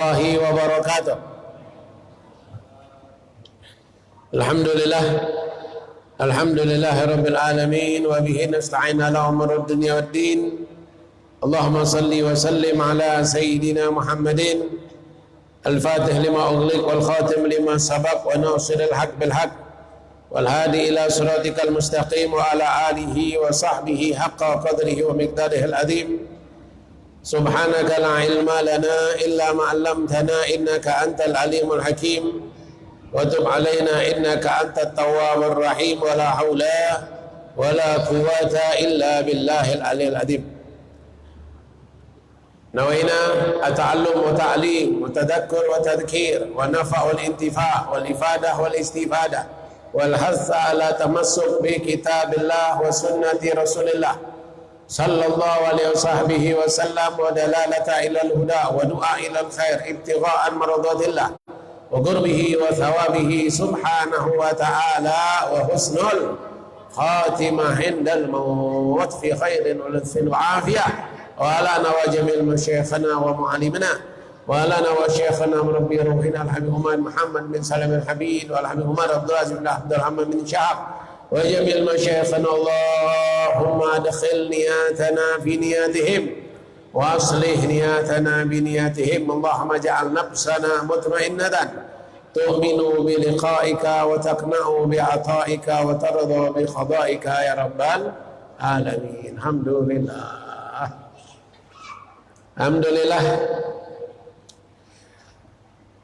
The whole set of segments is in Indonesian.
warahmatullahi wabarakatuh. Alhamdulillahirabbil alamin wa bihi nasta'in ala umuri dunya waddin. Allahumma salli wa sallim ala sayyidina Muhammadin al-fatih lima ughliq wal khatim lima sabaq wa nasiril haq bil haq wal hadi ila siratikal mustaqim wa ala alihi wa sahbihi haqqa qadrihi wa miqdarihi al-azim. Subhanaka la ilma lana illa ma 'allamtana innaka antal alimul hakim wa tub 'alaina innaka antat tawwabur rahim wa la haula wa la quwwata illa billahil aliyil azim. Nawaina at-ta'allum wa ta'lim wa tadhakkur wa tadhkir wa nafa' wal intifa' wal ifadah wal istifadah wal hassa ala tamassuk bi kitabillah wa sunnati rasulillah sallallahu alaihi wasahbihi wasallam wa dalalata ila al-huda wa du'a ila al-khair ibtigha'an maradatillah wa qurbihi wa thawabihi subhanahu wa ta'ala wa husnul khatimah indal maut fi khairin wa lutfin wa afiyah wa alana wa jamil masyayikhana wa mu'alimina wa alana wa syayikhana murabbi ruhina al-habib Muhammad bin Salim al-Habib wa al-habib Umar Abdul Aziz bin Abdul Rahman bin Syahab wa jamil masyayikhana. Allahumma adkhil niyatana fi niyatihim wa aslih niyatana bi niyatihim. Allahumma ja'al nafsana mutmainnatan tu'minu bi liqa'ika wa taqna'u bi 'ata'ika wa tarda bi qada'ika ya rabbal alamin. Alhamdulillah.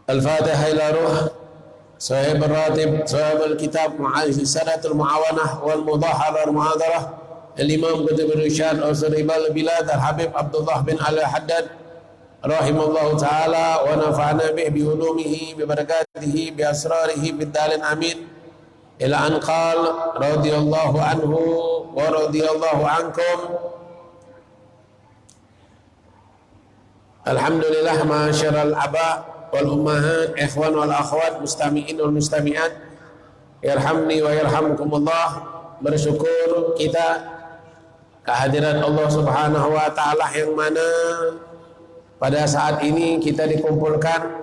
Al-Fatihah ila ruh Sahib al-Ratib, Sahib al-Kitab, Sanatul Mu'awanah wal Mudahara al-Mu'adarah, Al-Imam Qutb al-Irsyad Al-Saribal Bilad Al-Habib Abdullah bin Al-Haddad rahimahullahu ta'ala wa nafa'ana bi ulumihi bi barakatihi bi asrarihi bid-dalin amin ila an qala radiyallahu anhu wa radiyallahu ankum. Alhamdulillah ma'asyiral aba wal ummahat, ikhwan wal akhwat, mustami'in wal mustami'at, yarhamni wa yarhamkumullah. Bersyukur kita kehadiran Allah subhanahu wa ta'ala yang mana pada saat ini kita dikumpulkan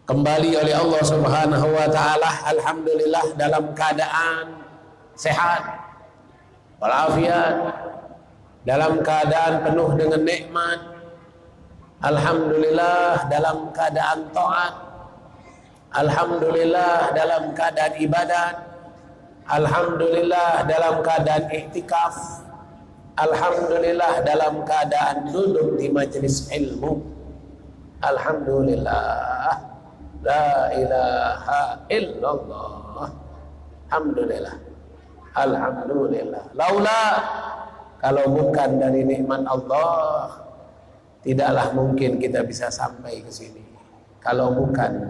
kembali oleh Allah subhanahu wa ta'ala, alhamdulillah, dalam keadaan sehat walafiat, dalam keadaan penuh dengan nikmat. Alhamdulillah dalam keadaan taat, alhamdulillah dalam keadaan ibadat, alhamdulillah dalam keadaan iktikaf, alhamdulillah dalam keadaan duduk di majelis ilmu. Alhamdulillah, la ilaha illallah. Alhamdulillah, alhamdulillah. Laula, kalau bukan dari nikmat Allah, tidaklah mungkin kita bisa sampai ke sini. Kalau bukan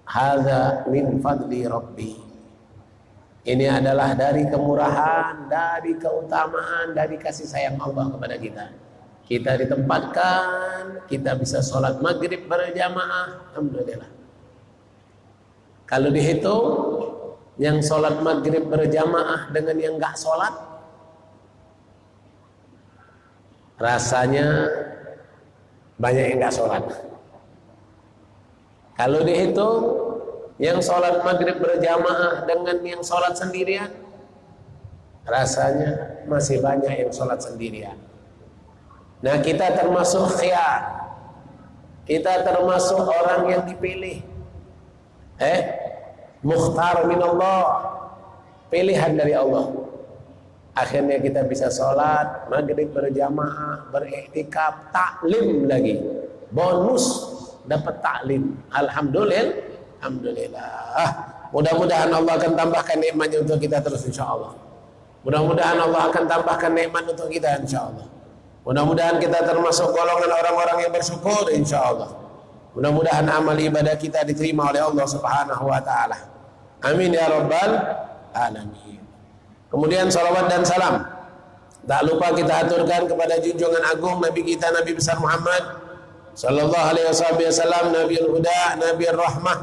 hadza min fadli rabbi, ini adalah dari kemurahan, dari keutamaan, dari kasih sayang Allah kepada kita. Kita ditempatkan, kita bisa sholat maghrib berjamaah, alhamdulillah. Kalau dihitung yang sholat maghrib berjamaah dengan yang enggak sholat, rasanya banyak yang nggak sholat. Kalau dihitung yang sholat maghrib berjamaah dengan yang sholat sendirian, rasanya masih banyak yang sholat sendirian. Nah, kita termasuk khiyar, kita termasuk orang yang dipilih, mukhtar minallah, pilihan dari Allah. Akhirnya kita bisa sholat maghrib berjamaah, beriktikaf, taklim lagi, bonus dapat taklim. Alhamdulillah, alhamdulillah. Mudah-mudahan Allah akan tambahkan nikmatnya untuk kita terus, insya Allah. Mudah-mudahan Allah akan tambahkan nikmat untuk kita, insya Allah. Mudah-mudahan kita termasuk golongan orang-orang yang bersyukur, insya Allah. Mudah-mudahan amal ibadah kita diterima oleh Allah subhanahu wa ta'ala. Amin ya rabbal alamin. Kemudian salawat dan salam tak lupa kita aturkan kepada junjungan agung Nabi kita, Nabi besar Muhammad sallallahu alaihi wasallam, Nabiul Huda, Nabiur Rahmah,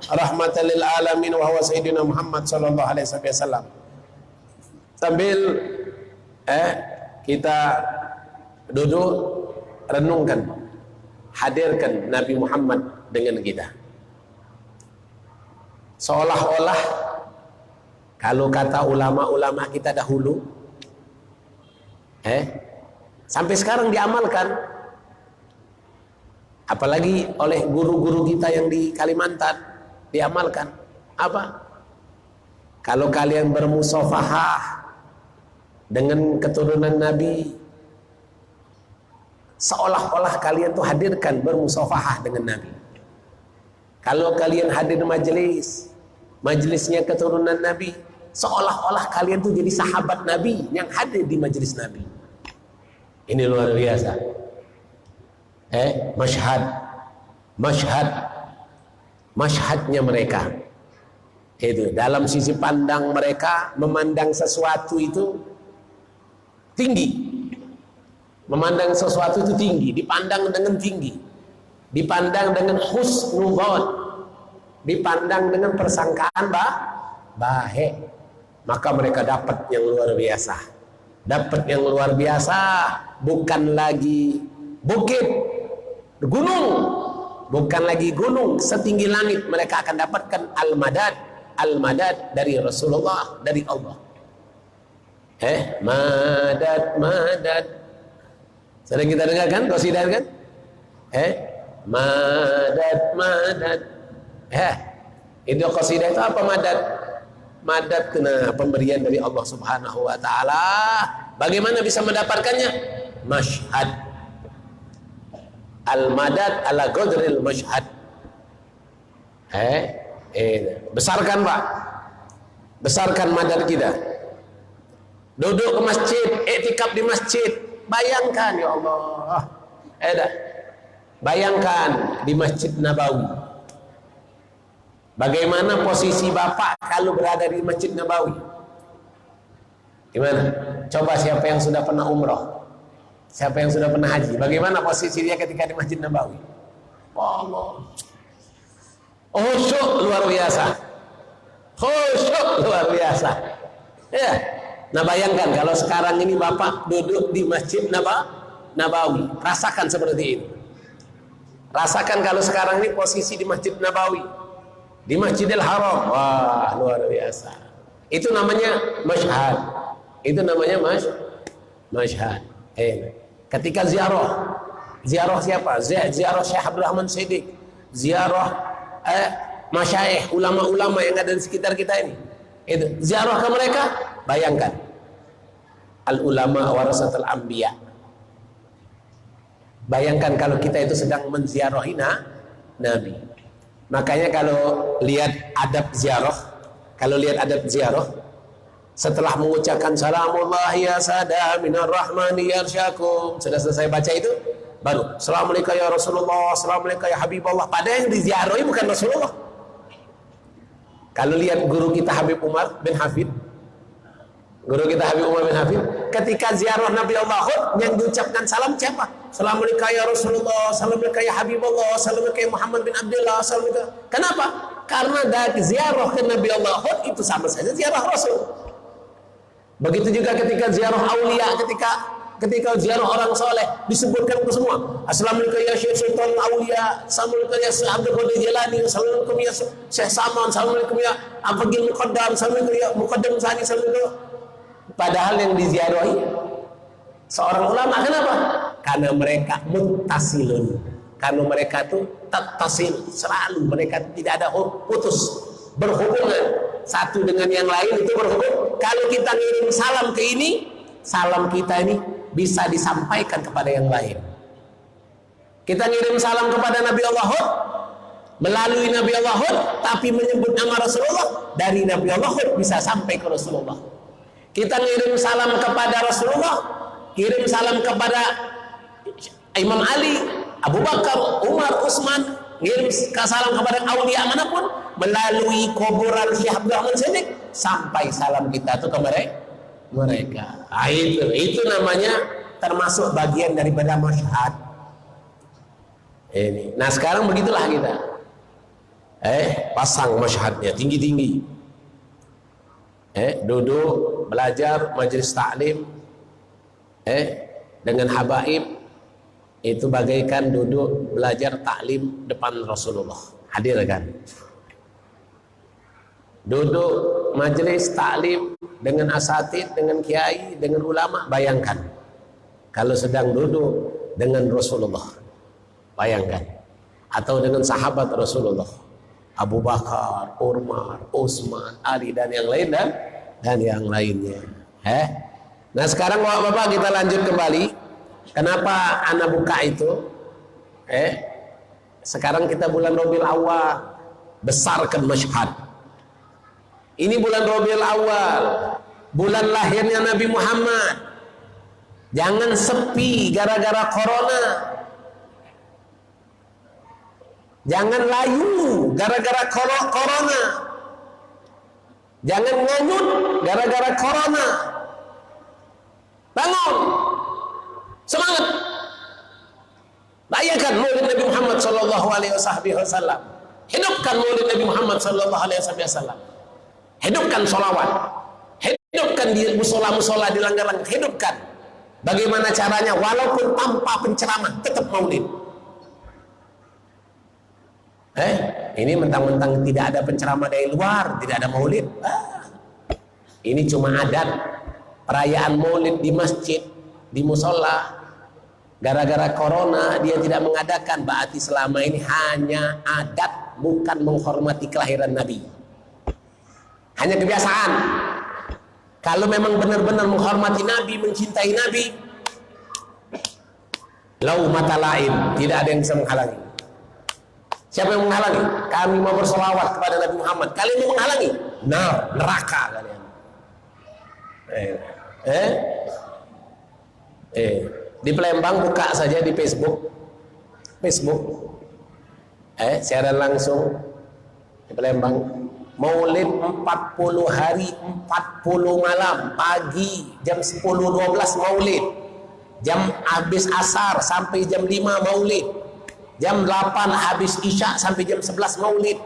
rahmatan lil alamin, wa huwa sayyidina Muhammad sallallahu alaihi wasallam. Sambil kita duduk renungkan hadirkan Nabi Muhammad dengan kita. Seolah-olah kalau kata ulama-ulama kita dahulu, sampai sekarang diamalkan, apalagi oleh guru-guru kita yang di Kalimantan, diamalkan. Apa? Kalau kalian bermusafahah dengan keturunan Nabi, seolah-olah kalian tuh hadirkan bermusafahah dengan Nabi. Kalau kalian hadir majelisnya keturunan Nabi, seolah-olah kalian tuh jadi sahabat Nabi yang hadir di majelis Nabi. Ini luar biasa. Masyhadnya mereka. Itu dalam sisi pandang mereka, memandang sesuatu itu tinggi. Memandang sesuatu itu tinggi, dipandang dengan tinggi. Dipandang dengan husnudzon, dipandang dengan persangkaan baik, maka mereka dapat yang luar biasa. Dapat yang luar biasa, bukan lagi bukit, gunung, bukan lagi gunung setinggi langit. Mereka akan dapatkan al-madad dari Rasulullah, dari Allah. Madad. Sering kita dengarkan, qasidah kan? Madad. Itu qasidah itu apa madad? Madad kena pemberian dari Allah Subhanahu wa taala. Bagaimana bisa mendapatkannya? Masyhad. Al-madad ala qadril masyhad. Besarkan Pak. Besarkan madad kita. Duduk ke masjid, iktikaf di masjid. Bayangkan ya Allah. Bayangkan di Masjid Nabawi. Bagaimana posisi Bapak kalau berada di Masjid Nabawi? Gimana? Coba siapa yang sudah pernah umroh? Siapa yang sudah pernah haji? Bagaimana posisi dia ketika di Masjid Nabawi? Allah. Khusyuk luar biasa. Khusyuk luar biasa. Ya. Nah bayangkan kalau sekarang ini Bapak duduk di Masjid Nabawi. Rasakan seperti ini. Rasakan kalau sekarang ini posisi di Masjid Nabawi, di Masjidil Haram. Wah, luar biasa. Itu namanya masyhad. Itu namanya masyhad. Ketika ziarah siapa? Ziarah Syekh Abdul Rahman Siddiq, ziarah masyayikh, ulama-ulama yang ada di sekitar kita ini. Itu ziarah ke mereka. Bayangkan, al ulama warasatul anbiya. Bayangkan kalau kita itu sedang menziarahi Nabi. Makanya kalau lihat adab ziarah, setelah mengucapkan salamullah ya sada minar rahmani yarsyakum, sudah selesai baca itu, baru assalamualaikum ya Rasulullah, assalamualaikum ya Habibullah. Padahal yang diziarahi bukan Rasulullah. Kalau lihat guru kita Habib Umar bin Hafid, ketika ziarah Nabi Allah Hud, yang diucapkan salam siapa? Assalamualaikum ya Rasulullah, assalamualaikum ya Habibullah, assalamualaikum ya Muhammad bin Abdullah, assalamualaikum. Kenapa? Karena dari ziarah ke Nabi Allah Hud itu sama saja ziarah Rasul. Begitu juga ketika ziarah aulia, ketika ziarah orang soleh, disebutkan itu semua. Assalamualaikum ya Syekh Sultan Aulia, assalamualaikum ya Syekh Abdul Qadir Jilani, assalamualaikum ya Syekh Saman, assalamualaikum ya Abdul Muqaddam, assalamualaikum ya Muqaddam Sani, assalamualaikum. Padahal yang diziarahi seorang ulama. Kenapa? Karena mereka muttasilun. Karena mereka itu tattasil, selalu mereka tidak ada putus, berhubungan satu dengan yang lain itu berhubung. Kalau kita ngirim salam ke ini, salam kita ini bisa disampaikan kepada yang lain. Kita ngirim salam kepada Nabi Allah Hud melalui Nabi Allah Hud, tapi menyebut nama Rasulullah, dari Nabi Allah Hud bisa sampai ke Rasulullah. Kita ngirim salam kepada Rasulullah, kirim salam kepada Imam Ali, Abu Bakar, Umar, Utsman, ngirim salam kepada aulia manapun melalui kuburan Syekh Abdul Rahman Siddiq, sampai salam kita itu ke mereka. Itu namanya termasuk bagian daripada masyhad. Ini. Nah sekarang begitulah kita. Pasang masyhadnya tinggi-tinggi. Duduk belajar majelis taklim dengan habaib, itu bagaikan duduk belajar taklim depan Rasulullah. Hadir kan? Duduk majelis taklim dengan asatid, dengan kiai, dengan ulama. Bayangkan kalau sedang duduk dengan Rasulullah, bayangkan, atau dengan sahabat Rasulullah, Abu Bakar, Umar, Utsman, Ali dan yang lain dan yang lainnya. Nah sekarang bapak-bapak kita lanjut kembali. Kenapa anak buka itu? Sekarang kita bulan Rabiul Awal, besarkan masyhad. Ini bulan Rabiul Awal, bulan lahirnya Nabi Muhammad. Jangan sepi gara-gara corona. Jangan layu gara-gara corona. Jangan nganyut gara-gara corona. Bangun, semangat, rayakan Maulid Nabi Muhammad Sallallahu Alaihi Wasallam. Hidupkan Maulid Nabi Muhammad Sallallahu Alaihi Wasallam. Hidupkan sholawat, hidupkan di musola-musola, di langgar-langgar, hidupkan. Bagaimana caranya? Walaupun tanpa penceramah, tetap Maulid. Ini mentang-mentang tidak ada penceramah dari luar, tidak ada Maulid. Ini cuma adat. Perayaan Maulid di masjid, di musola, gara-gara corona dia tidak mengadakan. Berarti selama ini hanya adat, bukan menghormati kelahiran Nabi. Hanya kebiasaan. Kalau memang benar-benar menghormati Nabi, mencintai Nabi, lau mata lain, tidak ada yang bisa menghalangi. Siapa yang menghalangi? Kami mau bersolawat kepada Nabi Muhammad. Kalian mau menghalangi? Nah, neraka kalian. Di Palembang buka saja di Facebook, siaran langsung di Palembang, Maulid 40 hari 40 malam, pagi jam 10-12 Maulid, jam habis asar sampai jam 5 Maulid, jam 8 habis isya sampai jam 11 Maulid.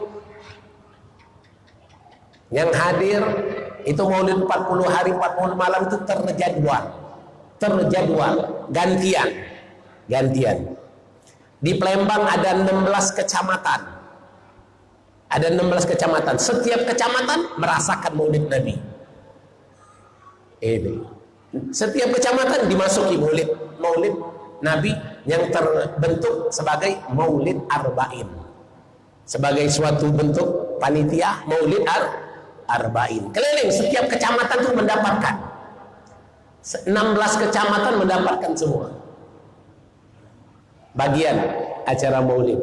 Yang hadir itu Maulid 40 hari 40 malam itu terjadwal, gantian. Di Palembang ada 16 kecamatan. Setiap kecamatan merasakan Maulid Nabi. Setiap kecamatan dimasuki Maulid Nabi yang terbentuk sebagai Maulid Arba'in, sebagai suatu bentuk panitia Maulid Arba'in. Keliling setiap kecamatan itu mendapatkan. 16 kecamatan mendapatkan semua bagian acara Maulid.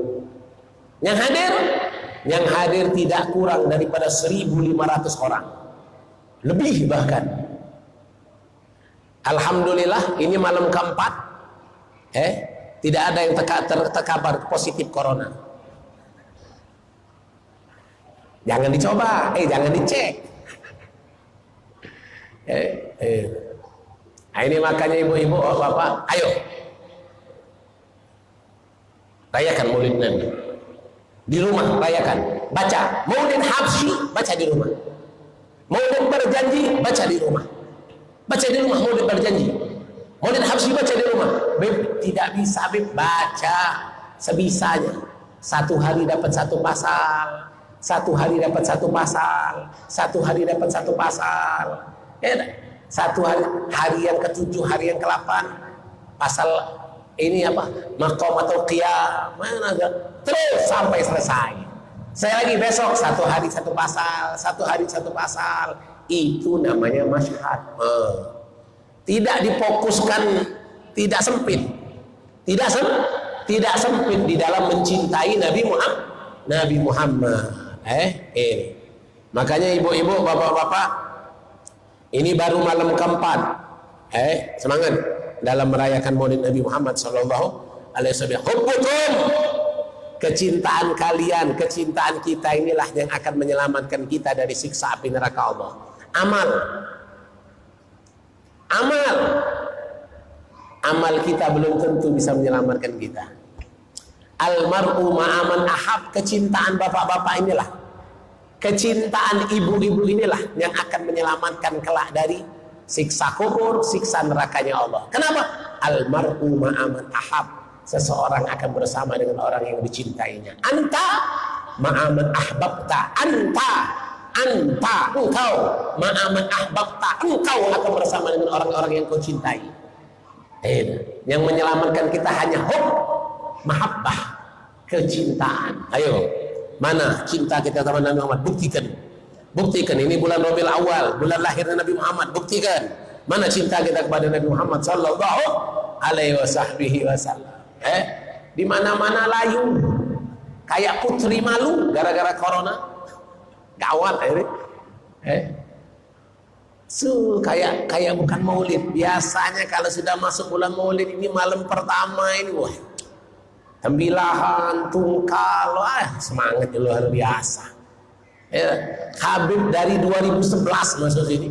Yang hadir tidak kurang daripada 1.500 orang, lebih bahkan. Alhamdulillah ini malam keempat, tidak ada yang terkabar positif corona. Jangan dicoba, jangan dicek. Ini makanya ibu-ibu, bapak, ayo rayakan Maulid Nabi di rumah, rayakan. Baca Maulid Habsyi, baca di rumah. Maulid berjanji, baca di rumah. Maulid berjanji. Maulid Habsyi, baca di rumah. Tidak bisa, baca sebisanya. Satu hari dapat satu pasal. Satu hari dapat satu pasal. Satu hari yang ke-7, hari yang ke-8, pasal ini maqam atau qiyam, terus sampai selesai. Saya lagi besok satu hari satu pasal. Itu namanya masyhad. Tidak difokuskan, tidak sempit di dalam mencintai Nabi Muhammad. Makanya ibu-ibu, bapak-bapak, ini baru malam keempat. Semangat dalam merayakan Maulid Nabi Muhammad Sallallahu Alaihi Wasallam. Hubbukum, kecintaan kalian, kecintaan kita inilah yang akan menyelamatkan kita dari siksa api neraka Allah. Amal kita belum tentu bisa menyelamatkan kita. Almar'u ma'aman ahab, kecintaan bapak-bapak inilah, kecintaan ibu-ibu inilah yang akan menyelamatkan kelak dari siksa kubur, siksa nerakanya Allah. Kenapa? Almar'u ma'aman ahab, seseorang akan bersama dengan orang yang dicintainya. Anta ma'aman ahbabta, anta engkau ma'aman ahbabta, engkau akan bersama dengan orang-orang yang kau cintai. Yang menyelamatkan kita hanya hub, mahabbah, kecintaan. Ayo, mana cinta kita sama Nabi Muhammad? Buktikan, ini bulan Rabiul Awal, bulan lahirnya Nabi Muhammad. Buktikan mana cinta kita kepada Nabi Muhammad sallallahu alaihi wasallam. Di mana-mana layu kayak putri malu gara-gara corona. Gawat ini. Kayak bukan maulid. Biasanya kalau sudah masuk bulan maulid ini malam pertama ini, wah, tembilahan, tungkal, semangat luar biasa. Habib dari 2011 masuk sini.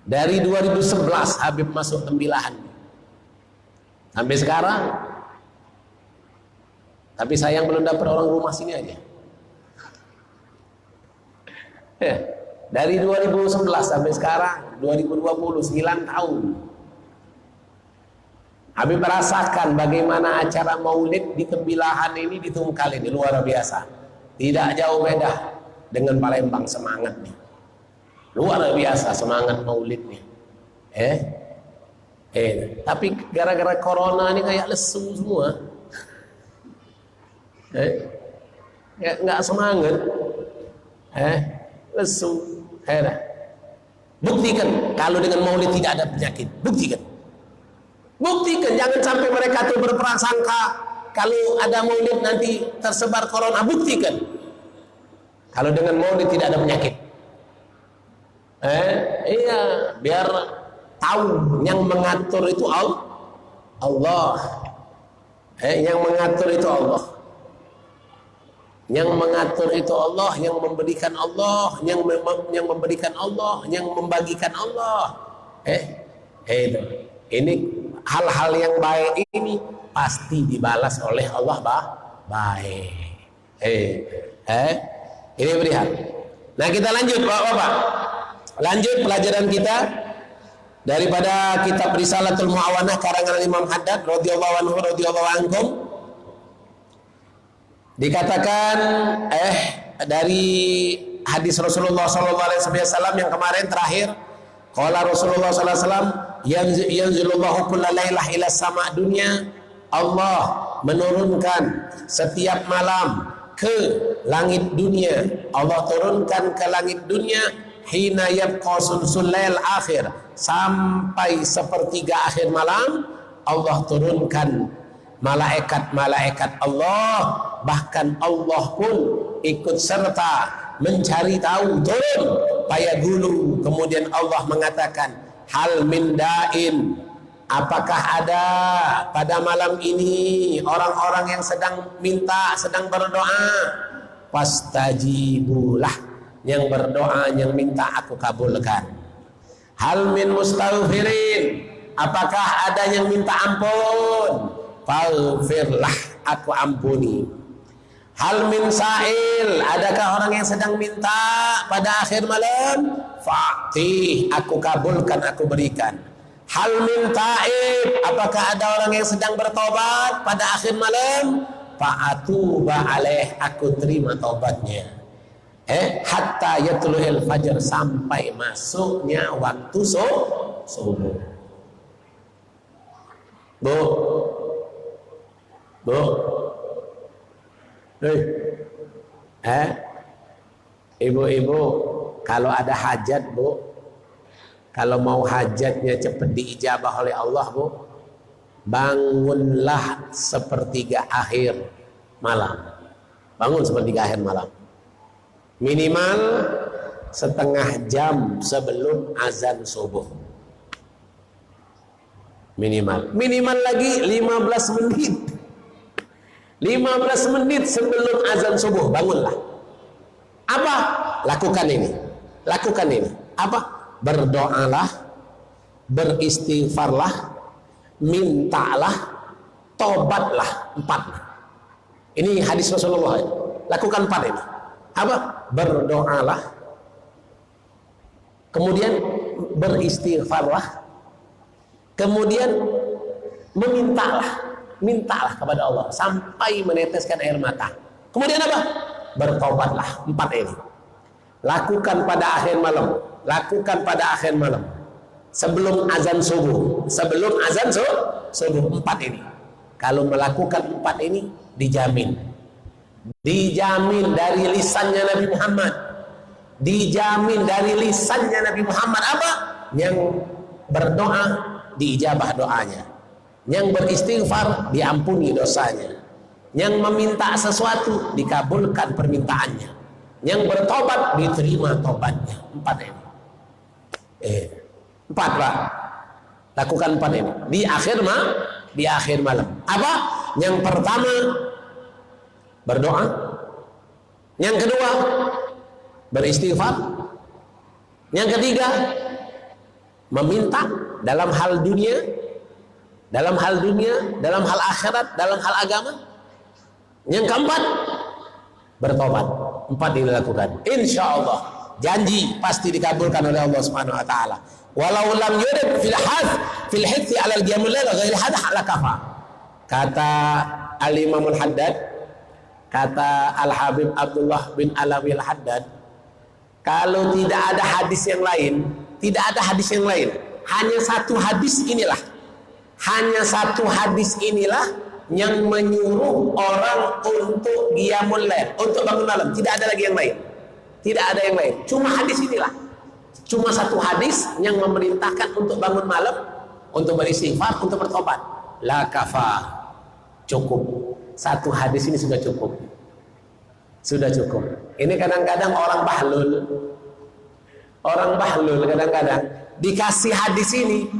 Dari 2011 Habib masuk tembilahan sampai sekarang. Tapi sayang belum dapat orang rumah sini aja. Dari 2011 sampai sekarang 2020, 9 tahun. Habib merasakan bagaimana acara maulid di tembilahan ini, di Tungkal ini luar biasa. Tidak jauh beda dengan Palembang semangatnya. Luar biasa semangat maulidnya. Tapi gara-gara corona ini kayak lesu semua. Nggak semangat. Lesu. Buktikan kalau dengan maulid tidak ada penyakit. Buktikan, jangan sampai mereka tuh berprasangka kalau ada maulid nanti tersebar corona. Buktikan kalau dengan maulid tidak ada penyakit. Iya, biar tahu yang mengatur itu Allah. Yang mengatur itu Allah. Yang mengatur itu Allah, yang memberikan Allah, yang memberikan Allah, yang membagikan Allah. Itu. Ini hal-hal yang baik ini pasti dibalas oleh Allah baik. Ini berihan. Nah, kita lanjut Bapak-bapak. Lanjut pelajaran kita daripada kitab Risalatul Mu'awanah karangan Imam Haddad radhiyallahu anhu radhiyallahu anhum. Dikatakan dari hadis Rasulullah sallallahu alaihi wasallam yang kemarin terakhir, qala Rasulullah sallallahu alaihi wasallam, yanzilullahu kulla lailah ila sama' dunya. Allah menurunkan setiap malam ke langit dunia. Allah turunkan ke langit dunia hina yabqa sulsul lail akhir, sampai sepertiga akhir malam. Allah turunkan malaikat-malaikat Allah, bahkan Allah pun ikut serta mencari tahu, turun payagulu. Kemudian Allah mengatakan, hal min da'in, apakah ada pada malam ini orang-orang yang sedang minta, sedang berdoa? Fastajibulah, yang berdoa, yang minta aku kabulkan. Hal min mustaghfirin, apakah ada yang minta ampun? Faghfirlah, aku ampuni. Hal min sa'il, adakah orang yang sedang minta pada akhir malam? Fa'tih, aku kabulkan, aku berikan. Hal min ta'ib, apakah ada orang yang sedang bertobat pada akhir malam? Fa'atuba alaih, aku terima tobatnya. Hatta yatlu'il fajr, sampai masuknya waktu subuh. Bu, ibu-ibu, kalau ada hajat, Bu, kalau mau hajatnya cepat diijabah oleh Allah, Bu, bangunlah sepertiga akhir malam. Bangun sepertiga akhir malam. Minimal setengah jam sebelum azan subuh. Minimal lagi 15 menit. 15 menit sebelum azan subuh bangunlah. Apa? Lakukan ini. Apa? Berdoalah, beristighfarlah, mintalah, tobatlah. 4. Ini hadis Rasulullah. Lakukan 4 ini. Apa? Berdoalah, kemudian beristighfarlah, kemudian memintalah. mintalah kepada Allah sampai meneteskan air mata. Kemudian apa? Bertobatlah. 4 ini. Lakukan pada akhir malam. Lakukan pada akhir malam. Sebelum azan subuh. Sebelum azan subuh. 4 ini. Kalau melakukan 4 ini, dijamin. Dijamin dari lisannya Nabi Muhammad. Dijamin dari lisannya Nabi Muhammad apa? Yang berdoa diijabah doanya. Yang beristighfar diampuni dosanya. Yang meminta sesuatu dikabulkan permintaannya. Yang bertobat diterima tobatnya. 4 ini. 4 Pak. Lakukan 4 ini. Di akhir malam. Apa? Yang pertama berdoa. Yang kedua beristighfar. Yang ketiga meminta dalam hal dunia, dalam hal akhirat, dalam hal agama. Yang keempat bertobat. 4 ini dilakukan. Insya Allah janji pasti dikabulkan oleh Allah Subhanahu Wa Taala. Walau lam yurid fil hifzi ala al-qiyamul lail ghairi hadah la kafa. Kata Al-Imam Al-Haddad, kata Al-Habib Abdullah bin Alawi Al-Haddad, kalau tidak ada hadis yang lain, tidak ada hadis yang lain, hanya satu hadis inilah, hanya satu hadis inilah yang menyuruh orang untuk qiyamul lail, untuk bangun malam. Tidak ada lagi yang lain, tidak ada yang lain, cuma hadis inilah. Cuma satu hadis yang memerintahkan untuk bangun malam, untuk beristighfar, untuk bertobat. La kafa, cukup. Satu hadis ini sudah cukup. Sudah cukup. Ini kadang-kadang orang bahlul kadang-kadang dikasih hadis ini,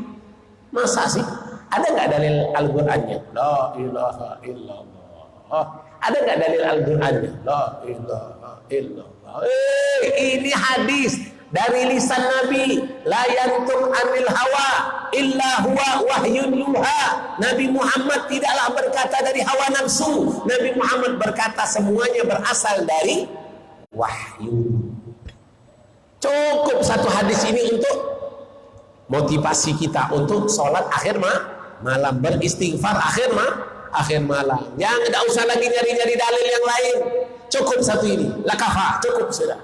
masa sih? Ada nggak dalil Al-Qur'annya? La ilaha illallah. Ada nggak dalil Al-Qur'annya? La ilaha illallah. Ini hadis dari lisan Nabi, la yantuq anil hawa illa huwa wahyun yuha. Nabi Muhammad tidaklah berkata dari hawa nafsu. Nabi Muhammad berkata semuanya berasal dari wahyu. Cukup satu hadis ini untuk motivasi kita untuk sholat akhir malam, beristighfar akhir malam. Jangan tidak usah lagi nyari-nyari dalil yang lain. Cukup satu ini, la kafa, cukup sudah.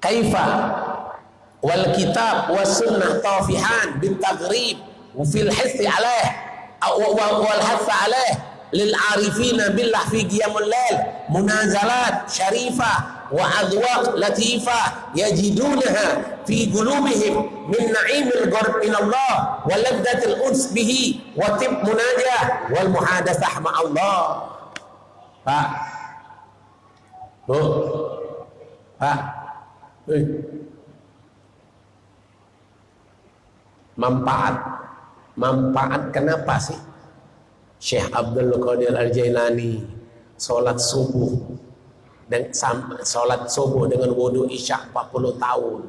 Kaifa wal kitab was sunnah tafihan bil taghrib fil hithi alaih wal hatha alaih lil arifina billah fi qiyamul lail munazalat syarifah wa adwaq latifah yajidunaha fi qulubihim min na'imil qurb min Allah wa ladzatil uns bihi wa tib munajah wal muhadatsah ma Allah. Pak, Bu, Pak, manfaat kenapa sih Syekh Abdul Qadir Al-Jailani sholat subuh dengan wudu isya 40 tahun,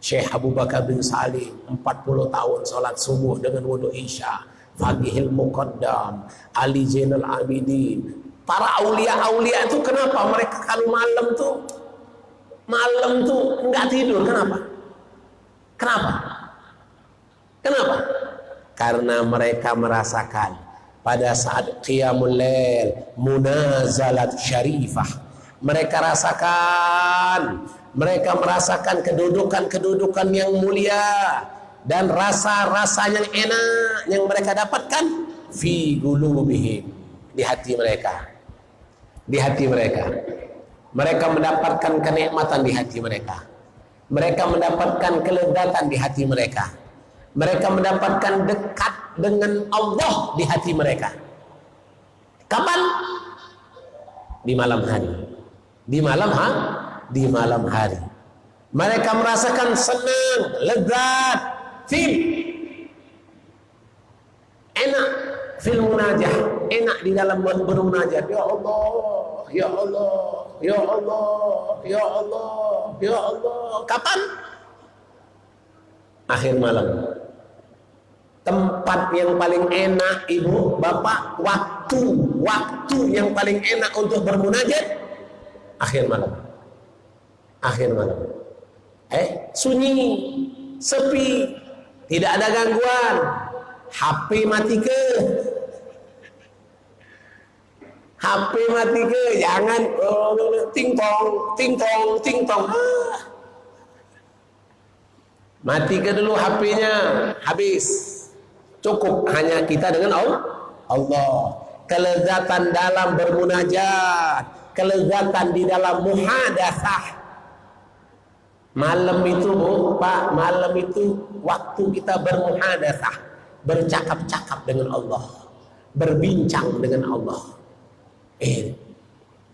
Syekh Abu Bakar bin Salim 40 tahun sholat subuh dengan wudu isya, Faqihil Muqaddam, Ali Zainal Abidin. Para aulia-aulia itu kenapa mereka kalau malam tuh nggak tidur? Kenapa? Karena mereka merasakan pada saat qiyamul lail munazalat syarifah. Mereka merasakan kedudukan yang mulia dan rasa-rasa yang enak yang mereka dapatkan fi qulubihim, di hati mereka. Mereka mendapatkan kenikmatan di hati mereka. Mereka mendapatkan kelezatan di hati mereka. Mereka mendapatkan dekat dengan Allah di hati mereka. Kapan? Di malam hari. Di malam hari. Mereka merasakan senang, lezat, enak fil munajah, enak di dalam bermunajat. Ya Allah, ya Allah, ya Allah, ya Allah, ya Allah. Kapan? Akhir malam. Tempat yang paling enak, ibu, bapak, waktu yang paling enak untuk bermunajat akhir malam. Sunyi, sepi, tidak ada gangguan, HP mati ke? HP mati ke? Jangan ting tong. Mati ke dulu HP-nya, habis. Cukup hanya kita dengan Allah. Kelezatan dalam bermunajat, kelezatan di dalam muhadatsah. Malam itu, Bu, Pak, malam itu waktu kita bermuhadatsah, bercakap-cakap dengan Allah, berbincang dengan Allah.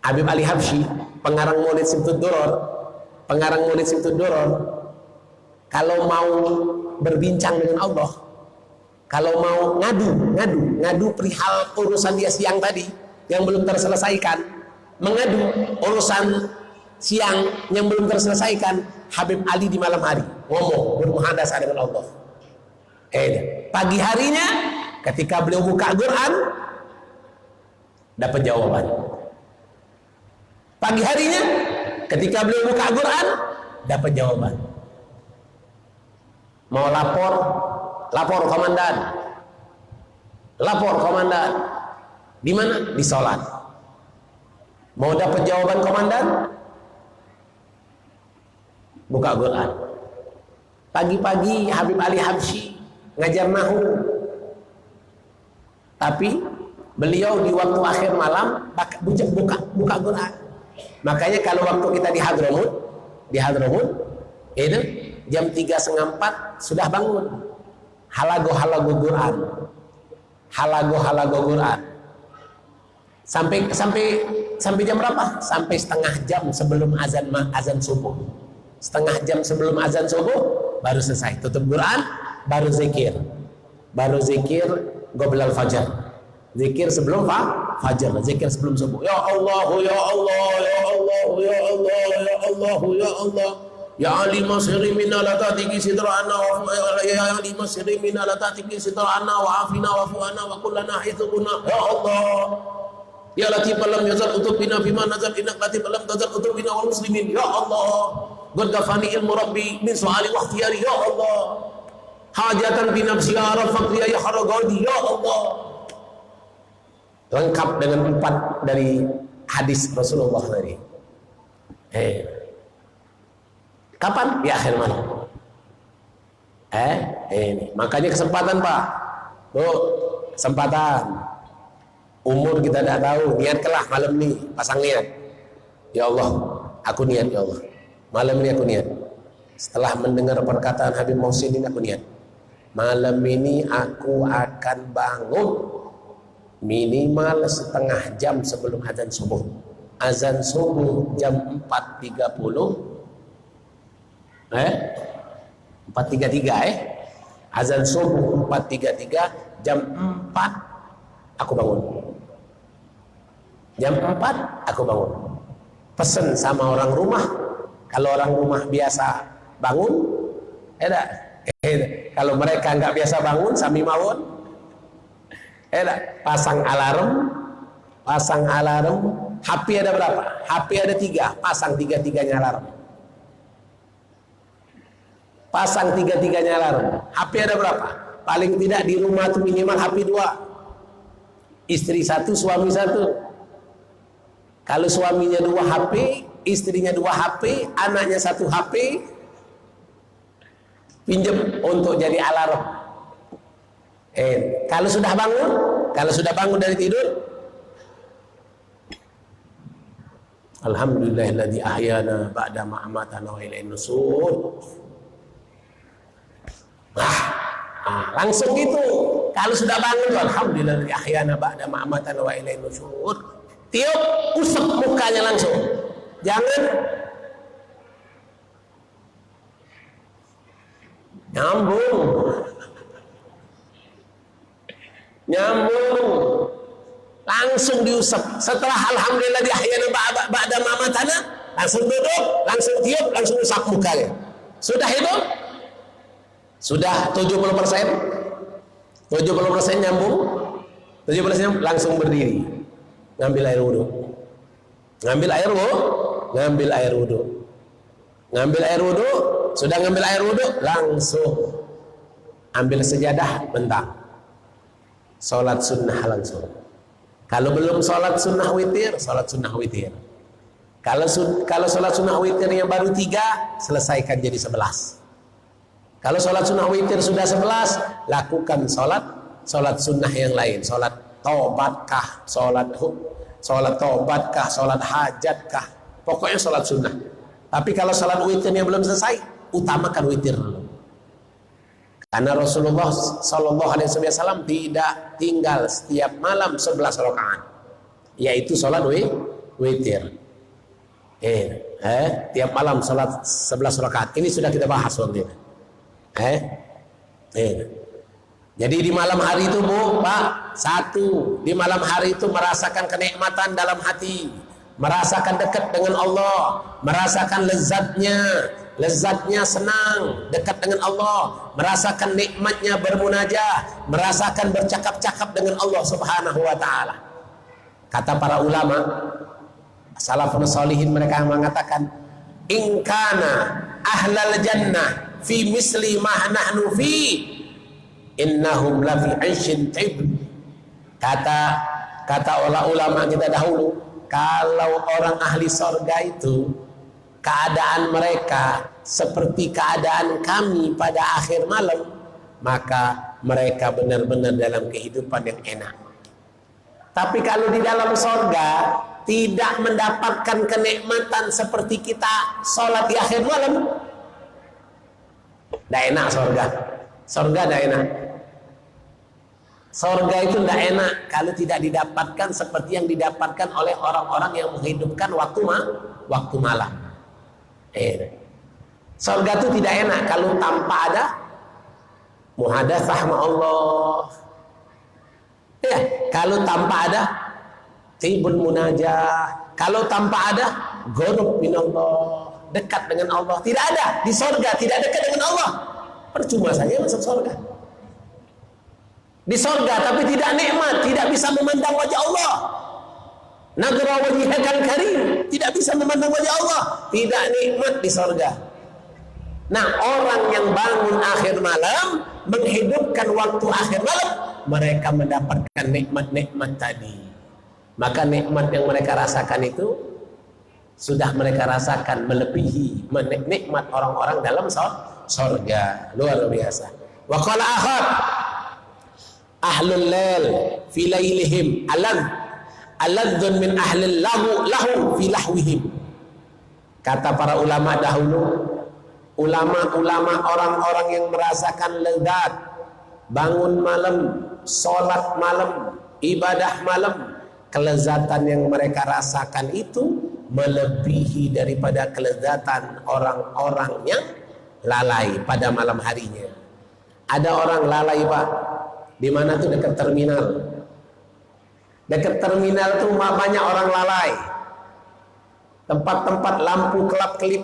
Habib Ali Habsyi, pengarang Maulid Simtud Duror, kalau mau berbincang dengan Allah, kalau mau ngadu perihal urusan dia siang tadi yang belum terselesaikan, mengadu urusan siang yang belum terselesaikan, Habib Ali di malam hari ngomong bermuhadasah dengan Allah. Pagi harinya ketika beliau buka Quran dapat jawaban. Pagi harinya ketika beliau buka Quran dapat jawaban. Mau lapor komandan. Di mana? Di sholat. Mau dapat jawaban komandan? Buka Quran. Pagi-pagi Habib Ali Habsyi ngajar nahu. Tapi beliau di waktu akhir malam buka Quran. Makanya kalau waktu kita di Hadramut, itu jam 3:30 sudah bangun. Halago Quran. Sampai jam berapa? Sampai setengah jam sebelum azan subuh. Setengah jam sebelum azan subuh baru selesai. Tutup Quran, baru zikir qoblal fajar. Zikir sebelum fajar, zikir sebelum subuh. Ya Allah, ya Allah, ya Allah, ya Allah, ya Allah, ya Allah. Ya Ali masri minna la tatiki sitrana wa ya Ali masri minna la tatiki sitrana wa afina wa fuana wa kullana hitsubuna. Ya Allah. Ya Latif lam yazal utubina bima nazal innak Latif lam tazal utubina wal muslimin. Ya Allah. Ghadafani ilmu rabbi min su'ali wa ikhtiyari. Ya Allah. Hajatan bi nafsi ya rafaqi ya haragadi. Ya Allah. Lengkap dengan 4 dari hadis Rasulullah tadi. Kapan? Di akhir malam. Ini makanya kesempatan, Pak. Bu, kesempatan. Umur kita tidak tahu. Niatkanlah malam ini, pasang niat. Ya Allah, aku niat, ya Allah. Malam ini aku niat. Setelah mendengar perkataan Habib Muhsin ini, aku niat. Malam ini aku akan bangun minimal setengah jam sebelum azan subuh. Azan subuh jam 4.30. 4.33 azan subuh 4.33, jam 4 aku bangun. Jam 4 aku bangun. Pesen sama orang rumah. Kalau orang rumah biasa bangun, kalau mereka nggak biasa bangun, sami mawon, pasang alarm. HP ada berapa? HP ada 3, pasang 3-3-nya alarm. Pasang 3-3-nya alarm. HP ada berapa? Paling tidak di rumah itu minimal HP 2. Istri 1, suami 1. Kalau suaminya 2 HP, istrinya 2 HP, anaknya 1 HP, pinjam untuk jadi alarm. Kalau sudah bangun dari tidur, Alhamdulillahilladzi ahyana ba'da ma amatana wa ilaihin nusyur. Langsung gitu. Kalau sudah bangun, alhamdulillah ahyana ba'da ma amatana wa ilaihin nusyur. Tiup, usap mukanya langsung. Jangan nyambung. Langsung diusap. Setelah alhamdulillah ahyana ba'da ma amatana, langsung duduk, langsung tiup, langsung usap mukanya. Sudah itu? Sudah 70%? 70% nyambung? 70% nyambung, langsung berdiri. Ngambil air wudhu. Sudah ngambil air wudhu, langsung ambil sejadah, bentar. sholat sunnah langsung. Kalau belum sholat sunnah witir, sholat sunnah witir. Kalau sholat sunnah witir yang baru 3, selesaikan jadi 11. Kalau sholat sunnah witir sudah 11, lakukan sholat sunnah yang lain. Sholat taubatkah, sholat taubatkah, sholat hajatkah, pokoknya sholat sunnah. Tapi kalau sholat witirnya belum selesai, utamakan witir dulu. Karena Rasulullah Sallallahu Alaihi Wasallam tidak tinggal setiap malam 11 rakaat, yaitu sholat witir. Tiap malam sholat 11 rakaat. Ini sudah kita bahas waktu itu. Jadi di malam hari itu Bu, Pak, satu, di malam hari itu merasakan kenikmatan dalam hati, merasakan dekat dengan Allah, merasakan lezatnya senang dekat dengan Allah, merasakan nikmatnya bermunajah, merasakan bercakap-cakap dengan Allah Subhanahu wa taala. Kata para ulama salafun sholihin, mereka mengatakan, in kana ahlal jannah fi misli ma nahnu fi innahum la fi 'aisyin taib. Kata ulama kita dahulu, kalau orang ahli sorga itu keadaan mereka seperti keadaan kami pada akhir malam, maka mereka benar-benar dalam kehidupan yang enak. Tapi kalau di dalam sorga tidak mendapatkan kenikmatan seperti kita sholat di akhir malam, tidak enak sorga. Sorga tidak enak. Sorga itu tidak enak kalau tidak didapatkan seperti yang didapatkan oleh orang-orang yang menghidupkan waktu malam. Sorga itu tidak enak kalau tanpa ada muhadatsah sama Allah. Ya, kalau tanpa ada tibun munajah, kalau tanpa ada ghurub minallah, dekat dengan Allah, tidak ada di sorga, tidak dekat dengan Allah, percuma saja masuk sorga. Di sorga tapi tidak nikmat, tidak bisa memandang wajah Allah. Nadra wajhikal karim, tidak bisa memandang wajah Allah, tidak nikmat di sorga. Nah, orang yang bangun akhir malam, menghidupkan waktu akhir malam, mereka mendapatkan nikmat-nikmat tadi. Maka nikmat yang mereka rasakan itu sudah mereka rasakan melebihi nikmat orang-orang dalam sorga. Luar biasa. Wa qala akhar, ahlul lail fi lailihim aladzun min ahlil lahu fi lahwihim. Kata para ulama dahulu, ulama-ulama orang-orang yang merasakan lezat bangun malam, sholat malam, ibadah malam, kelezatan yang mereka rasakan itu melebihi daripada kelezatan orang-orang yang lalai pada malam harinya. Ada orang lalai, Pak, di mana tuh dekat terminal. Dekat terminal tuh banyak orang lalai. Tempat-tempat lampu kelap-kelip.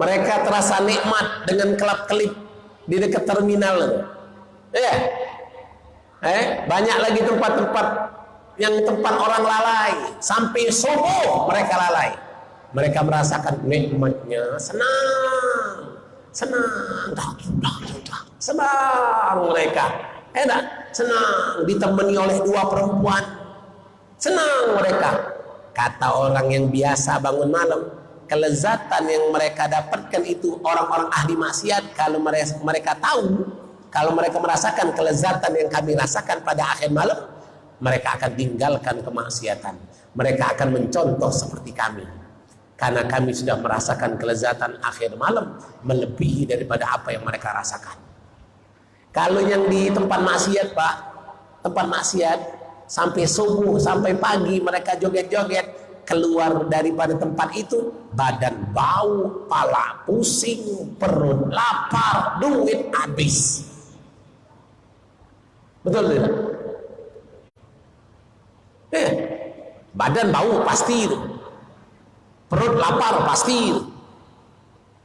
Mereka terasa nikmat dengan kelap-kelip di dekat terminal. Banyak lagi tempat-tempat yang tempat orang lalai. Sampai subuh mereka lalai. Mereka merasakan nikmatnya, senang mereka. Enak, senang ditemani oleh 2 perempuan. Senang mereka. Kata orang yang biasa bangun malam, kelezatan yang mereka dapatkan itu orang-orang ahli maksiat, kalau mereka tahu, kalau mereka merasakan kelezatan yang kami rasakan pada akhir malam, mereka akan tinggalkan kemaksiatan. Mereka akan mencontoh seperti kami. Karena kami sudah merasakan kelezatan akhir malam melebihi daripada apa yang mereka rasakan. Kalau yang di tempat maksiat, Pak, tempat maksiat sampai subuh, sampai pagi mereka joget-joget, keluar daripada tempat itu badan bau, pala pusing, perut lapar, duit habis. Betul tidak? Badan bau pasti itu, perut lapar pasti itu,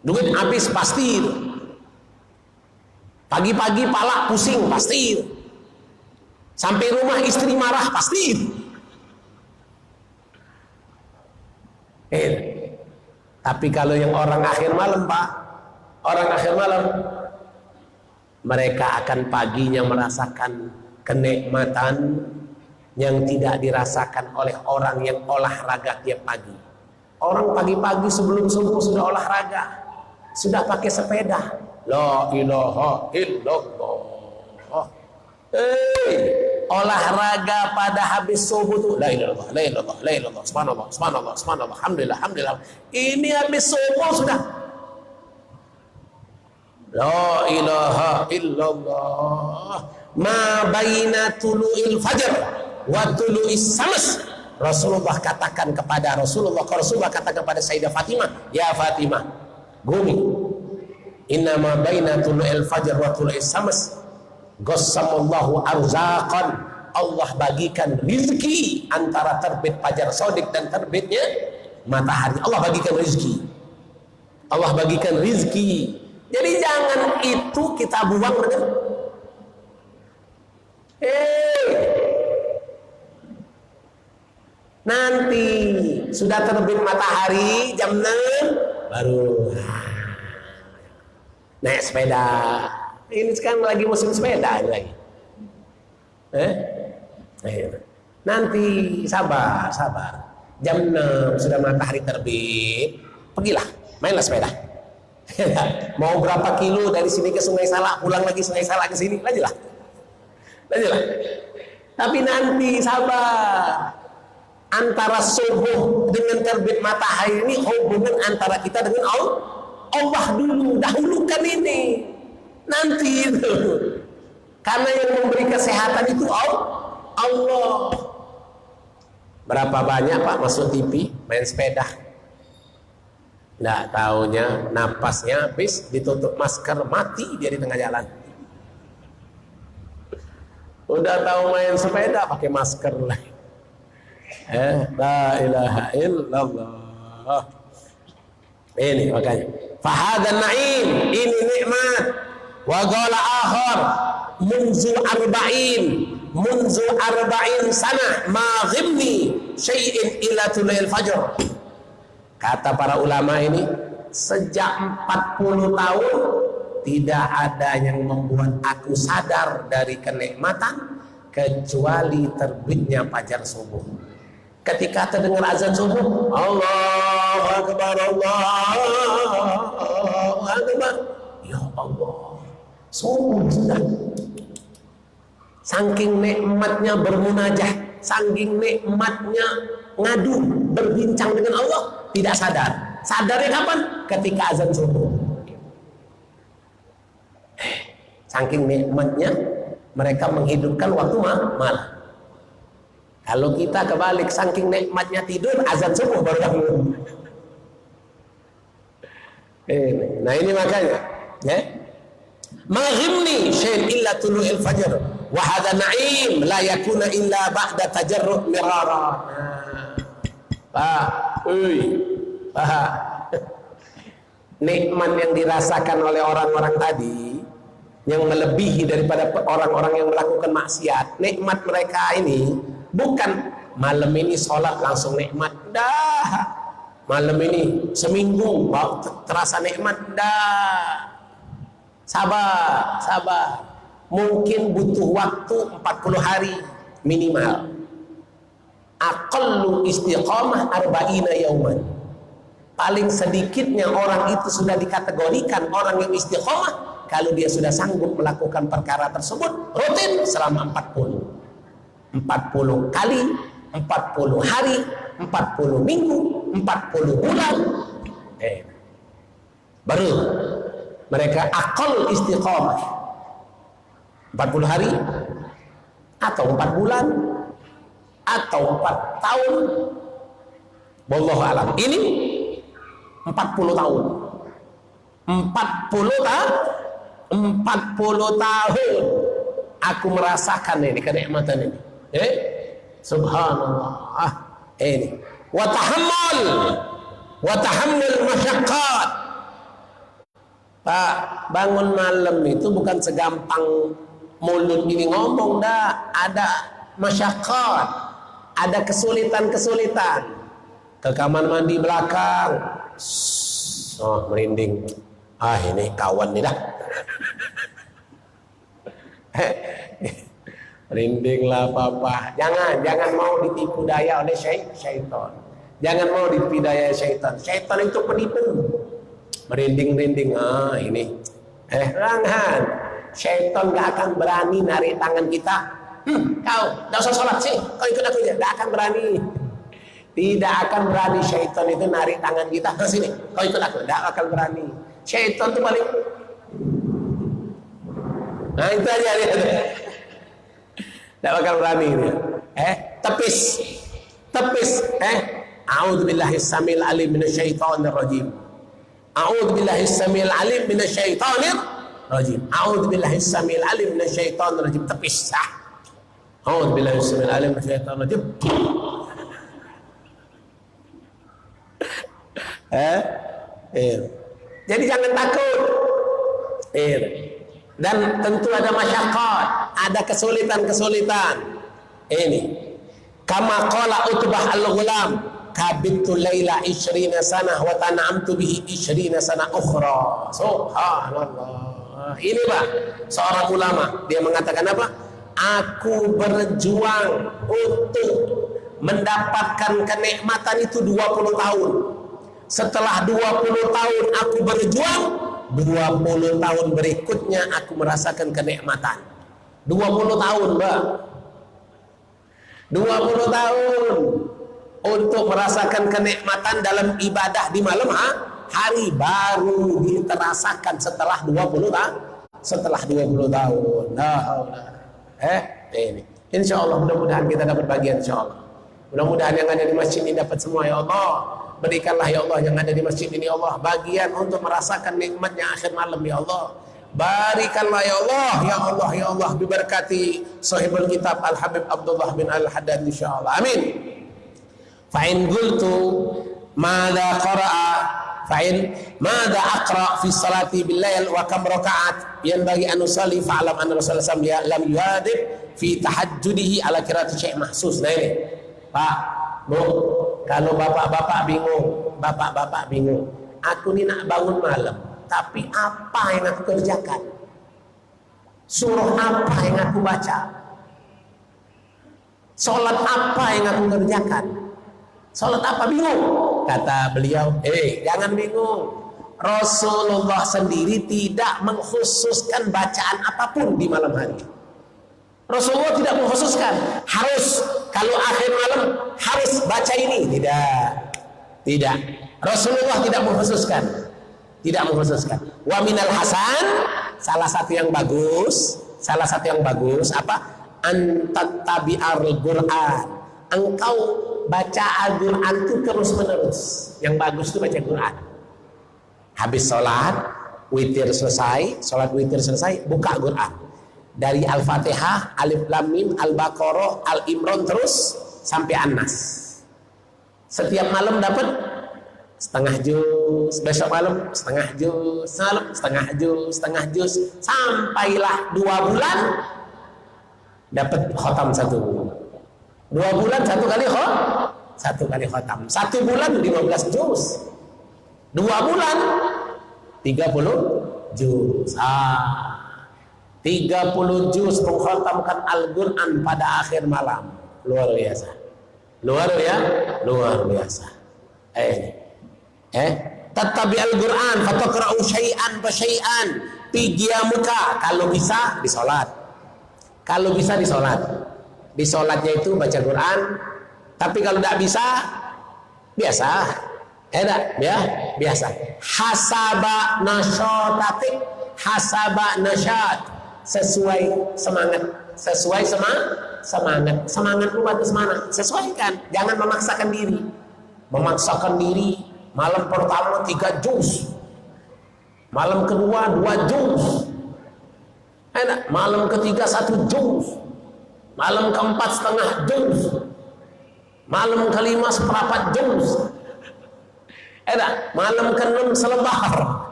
duit habis pasti itu, pagi-pagi pala pusing pasti itu, sampai rumah istri marah pasti itu. Tapi kalau yang orang akhir malam, Pak, orang akhir malam, mereka akan paginya merasakan kenikmatan yang tidak dirasakan oleh orang yang olahraga tiap pagi. Orang pagi-pagi sebelum subuh sudah olahraga, sudah pakai sepeda. La ilaha illallah. Olahraga pada habis subuh tuh la ilallah, la ilallah, la ilallah, subhanallah, subhanallah, subhanallah, alhamdulillah, alhamdulillah. Ini habis subuh sudah la ilaha illallah. Ma baina tulu'il fajr wa tulu'is syams. Rasulullah katakan kepada Rasulullah katakan kepada Sayyidah Fatimah, ya Fatimah, gumi, inna ma baina tulu'il fajr wa tulu'is syams qassamallahu arzaqan. Allah bagikan rizki antara terbit fajar shadiq dan terbitnya matahari. Allah bagikan rizki. Allah bagikan rizki. Jadi jangan itu kita buang dengan nanti sudah terbit matahari jam 6 baru naik sepeda. Ini sekarang lagi musim sepeda lagi. Nanti sabar. Jam 6 sudah matahari terbit, pergilah, mainlah sepeda. Mau berapa kilo dari sini ke Sungai Salak, pulang lagi Sungai Salak ke sini, lanjutlah. Tapi nanti sabar. Antara subuh dengan terbit matahari ini hubungan antara kita dengan Allah dulu, dahulukan ini. Nanti itu. Karena yang memberi kesehatan itu Allah. Berapa banyak Pak masuk TV main sepeda, nggak taunya napasnya habis, ditutup masker, mati dia di tengah jalan. Udah tahu main sepeda pakai masker lagi. La ilaha illallah. Ini makanya fahadan na'im, ini nikmat. Wa qala akhar munzu arba'in sanah ma ghibni syai'in ila tulail fajr. Kata para ulama ini, sejak 40 tahun tidak ada yang membuat aku sadar dari kenikmatan kecuali terbitnya fajar subuh. Ketika terdengar azan subuh, Allahu Akbar, Allahu Akbar, ya Allah, subuh sudah. Saking nikmatnya bermunajah, saking nikmatnya ngadu, berbincang dengan Allah, tidak sadar. Sadarnya kapan? Ketika azan subuh. Saking nikmatnya mereka menghidupkan waktu malam. Kalau kita kebalik, saking nikmatnya tidur, azan subuh baru bangun. Nah ini makanya, ya. Maghimni syai'in illa tulu'il fajr wa hadha na'im la yakuna illa ba'da tajarrud mirara. Nikmat yang dirasakan oleh orang-orang tadi yang melebihi daripada orang-orang yang melakukan maksiat, nikmat mereka ini bukan malam ini sholat langsung nikmat, dah. Malam ini seminggu terasa nikmat, dah. Sabar. Mungkin butuh waktu 40 hari minimal. Aqallu istiqamah arba'ina yauman. Paling sedikitnya orang itu sudah dikategorikan orang yang istiqamah kalau dia sudah sanggup melakukan perkara tersebut rutin selama 40 kali, 40 hari, 40 minggu, 40 bulan. Baru mereka akal istiqamah 40 hari atau 4 bulan atau 4 tahun. Wallahu alam. Ini 40 tahun. 40 tahun aku merasakan ini kenikmatan ini. Subhanallah. Ini wa tahammul masyaqqat. Pak, bangun malam itu bukan segampang mulut ini ngomong, dah. Ada masyaqqat, ada kesulitan. Ke kamar mandi belakang, merinding. Ini kawan nih dah. Merindinglah papa. Jangan mau ditipu daya oleh syaitan. Jangan mau ditipu daya syaitan. Syaitan itu penipu. Merinding-rinding. Ini. Jangan. Syaitan gak akan berani narik tangan kita. Kau gak usah sholat sih. Kau ikut aku aja. Gak akan berani. Tidak akan berani syaitan itu narik tangan kita ke sini. Kau ikut aku. Gak akan berani. Syaitan itu paling. Nah itu aja dia. Tidak bakal berani dia. Tepis. A'udzubillahi samil alim minasyaitonir rajim. A'udzubillahi samil alim minasyaitonir rajim. A'udzubillahi samil alim minasyaitonir rajim. Tepis. A'udzubillahi samil alim minasyaitonir rajim. Jadi jangan takut. Dan tentu ada masyaqqat, ada kesulitan-kesulitan. Ini kama qala Utbah al-Ghulam, kabittu laila 20 sanah wa tan'amtu bihi 20 sanah ukhra. Subhanallah. Ini Pak, seorang ulama, dia mengatakan apa? Aku berjuang untuk mendapatkan kenikmatan itu 20 tahun. Setelah 20 tahun aku berjuang, 20 tahun berikutnya aku merasakan kenikmatan. 20 tahun, Mbak. 20 tahun untuk merasakan kenikmatan dalam ibadah di malam hari, baru diterasakan setelah 20 tahun. Setelah 20 tahun. Ini. Insyaallah mudah-mudahan kita dapat bagian, insyaallah. Mudah-mudahan yang ada di masjid ini dapat semua, ya Allah. Berikanlah ya Allah yang ada di masjid ini, ya Allah, bagian untuk merasakan nikmatnya akhir malam, ya Allah. Barikanlah ya Allah, ya Allah, ya Allah, diberkati sahibul kitab Al-Habib Abdullah bin Al-Haddad, insyaallah. Amin. Fa in qultu madza qara'a fa in madza aqra fi salati bil lail wa kam raka'at yanbaghi an usalli fa'lam anna Rasulullah sallallahu alaihi wasallam lam yuadib fi tahajjudihi ala qira'ati syai' mahsus. Nah ini Pak, Bu, kalau bapak-bapak bingung, aku ini nak bangun malam, tapi apa yang aku kerjakan? Surah apa yang aku baca? Sholat apa yang aku kerjakan? Sholat apa? Bingung. Kata beliau, jangan bingung. Rasulullah sendiri tidak mengkhususkan bacaan apapun di malam hari. Rasulullah tidak mengkhususkan harus kalau akhir malam harus baca ini, tidak. Rasulullah tidak mengkhususkan. Wa minal hasan, salah satu yang bagus apa? Antat tabi'al Quran. Engkau baca Al-Quran itu terus menerus. Yang bagus itu baca Quran. Habis sholat witir selesai, buka Quran. Dari Al-Fatihah, Alif Lam Mim, Al-Baqarah, Al-Imran terus sampai An-Nas. Setiap malam dapat setengah juz, besok malam setengah juz, setengah juz, sampailah 2 bulan dapat khotam 1. 2 bulan 1 kali khotam. 1 bulan 15 juz. 2 bulan 30 juz. 30 juz mengkhatamkan Al-Quran pada akhir malam. Luar biasa. Tatabi Al-Quran fataqra'u syai'an fa syai'an fi qiyamuka. Kalau bisa di salat. Di salatnya itu baca Quran. Tapi kalau tidak bisa, biasa. Biasa. Hasaba nasyat. Sesuai semangat lu bagus mana, sesuaikan, jangan memaksakan diri. Malam pertama 3 juz, malam kedua 2 juz, malam ketiga 1 juz, malam keempat setengah juz, malam kelima 1/4 juz, malam ke-6 selebar,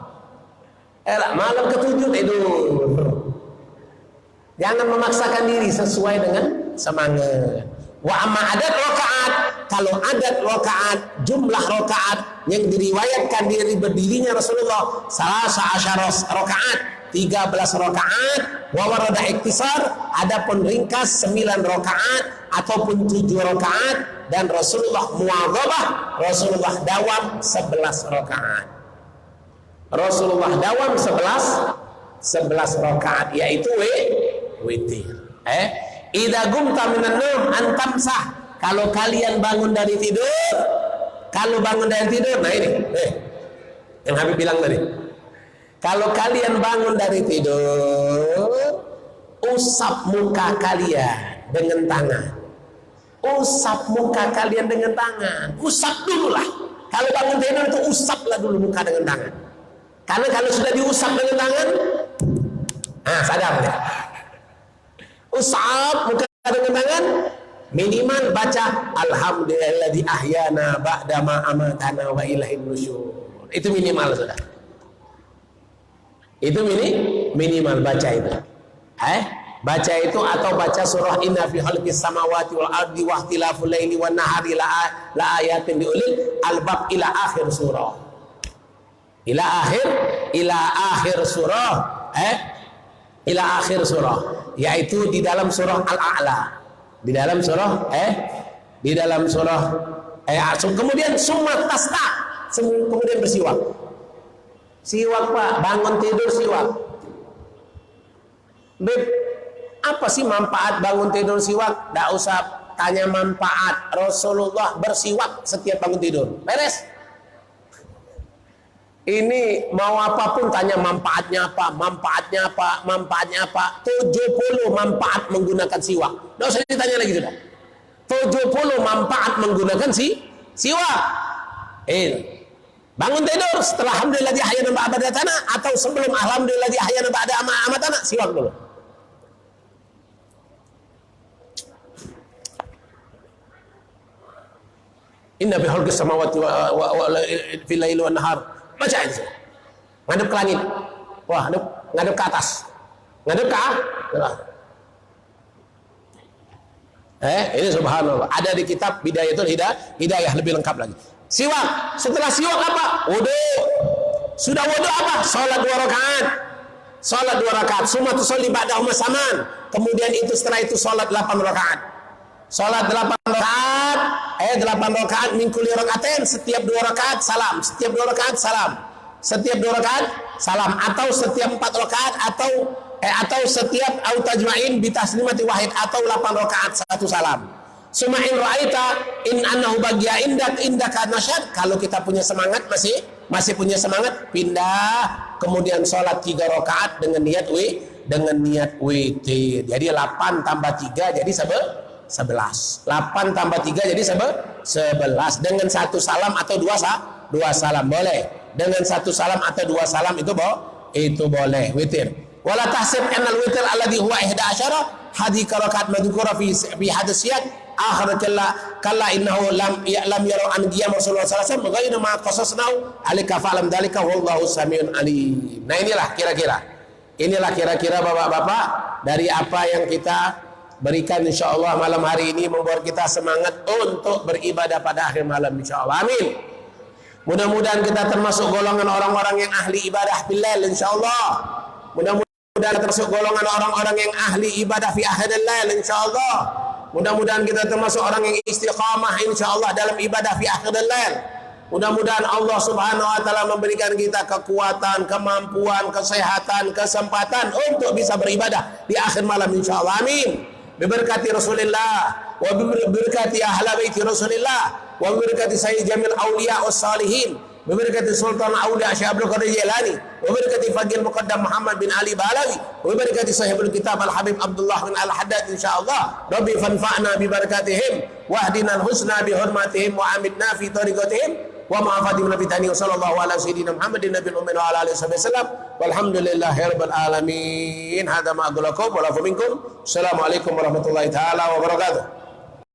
malam ke-7 tidur. Jangan memaksakan diri, sesuai dengan semangat. Wa amma adat rakaat, kalau adat rakaat, jumlah rakaat yang diriwayatkan dari berdirinya Rasulullah 13 rakaat, 13 rakaat, wa warada iktisar, adapun ringkas 9 rakaat ataupun 7 rakaat, dan Rasulullah muwadhabah, Rasulullah dawam 11 rakaat. Rasulullah dawam 11 rakaat, yaitu witir. Idza gumta minan naum antamsah, kalau kalian bangun dari tidur, nah ini yang Habib bilang tadi, kalau kalian bangun dari tidur, usap muka kalian dengan tangan. Usap muka kalian dengan tangan. Usap dulu lah. Kalau bangun tidur itu usaplah dulu muka dengan tangan. Karena kalau sudah diusap dengan tangan, sadar ya. Usap muka dengan tangan, minimal baca alhamdulillahilladzi ahyana ba'da ma amatana wa ilaihin nusyur. Itu minimal sudah. Itu minimal baca itu. Baca itu, atau baca surah inna fi khalqis samawati wal ardi wa ikhtilafil laili wan nahari la ayatin liulil albab ila akhir surah. Ila akhir surah. Ila akhir surah, yaitu di dalam surah Al-A'la. Di dalam surah kemudian summa tasta, kemudian bersiwak. Siwak, Pak, bangun tidur siwak. Beb, apa sih manfaat bangun tidur siwak? Nggak usah tanya manfaat. Rasulullah bersiwak setiap bangun tidur. Beres. Ini mau apapun tanya manfaatnya apa, manfaatnya apa, manfaatnya apa. 70 manfaat menggunakan siwak. Nggak usah ditanya lagi sudah. 70 manfaat menggunakan siwak. Bangun tidur setelah alhamdulilladzi ahyana ba'da amatana, atau sebelum alhamdulilladzi ahyana ba'da amatana, siwak dulu. Inna fi khalqis samawati wa fil laili wan nahar. Baca itu. Ngadep ke langit. Wah, ngadep ke atas. Ngadep ke ini subhanallah. Ada di kitab Bidayatul Hidayah lebih lengkap lagi. Siwak. Setelah siwak apa? Wudu. Sudah wudu apa? Salat 2 rakaat. Salat 2 rakaat. Summa tusalli ba'dahu saman. Kemudian itu setelah itu salat 8 rakaat. Salat 8 rakaat. 8 rakaat min kulli rakaatain, setiap 2 rakaat salam. Setiap 2 rakaat salam. Setiap 2 rakaat salam, atau setiap 4 rakaat, atau setiap au tajma'in bi taslimati wahid, atau 8 rakaat 1 salam. Summa in ra'aita in annahu bagiya indaka nasyad, kalau kita punya semangat, masih punya semangat, pindah kemudian salat 3 rakaat dengan niat witir. Jadi 8 tambah 3 jadi 11. 8 tambah 3 jadi 11. Dengan 1 salam atau 2 salam boleh. Dengan 1 salam atau 2 salam itu boleh witir. Wala tahsib annal witir alladhi huwa 11 hadhi rakaat madhkura fi hadis siyaq akhir kalla innahu lam yaru an qiyam Rasulullah sallallahu alaihi wasallam ghayra ma qasasnahu alika fa'lam dalika wallahu samiun alim. Nah, inilah kira-kira Bapak-bapak dari apa yang kita berikan insyaallah malam hari ini, membuat kita semangat untuk beribadah pada akhir malam insyaallah. Amin. Mudah-mudahan kita termasuk golongan orang-orang yang ahli ibadah billail insyaallah. Mudah-mudahan termasuk golongan orang-orang yang ahli ibadah fi akhiril lail insyaallah. Mudah-mudahan kita termasuk orang yang istiqamah insyaallah dalam ibadah fi akhiril lail. Mudah-mudahan Allah Subhanahu wa taala memberikan kita kekuatan, kemampuan, kesehatan, kesempatan untuk bisa beribadah di akhir malam insyaallah. Amin. Biberkati Rasulullah wa biberkati ahla baiti Rasulullah wa biberkati sayyid jamil auliya was salihin, biberkati sultan auliya Syekh Abdul Qadir Jilani, wa biberkati faqih muqaddam Muhammad bin Ali Balawi, wa biberkati sahibul kitab Al Habib Abdullah bin Al Haddad insyaallah. Rabbi fanfa'na bi barakatihim wa hdina al husna bi hurmatihim wa amitna fi tariqatihim wa ma'afati min fitani wa sallallahu ala sayyidina Muhammadin nabiyil ummi wa ala alihi wasallam walhamdulillahi rabbil alamin. Hadza ma aqulu lakum wa lakum minkum. Assalamualaikum warahmatullahi taala wabarakatuh.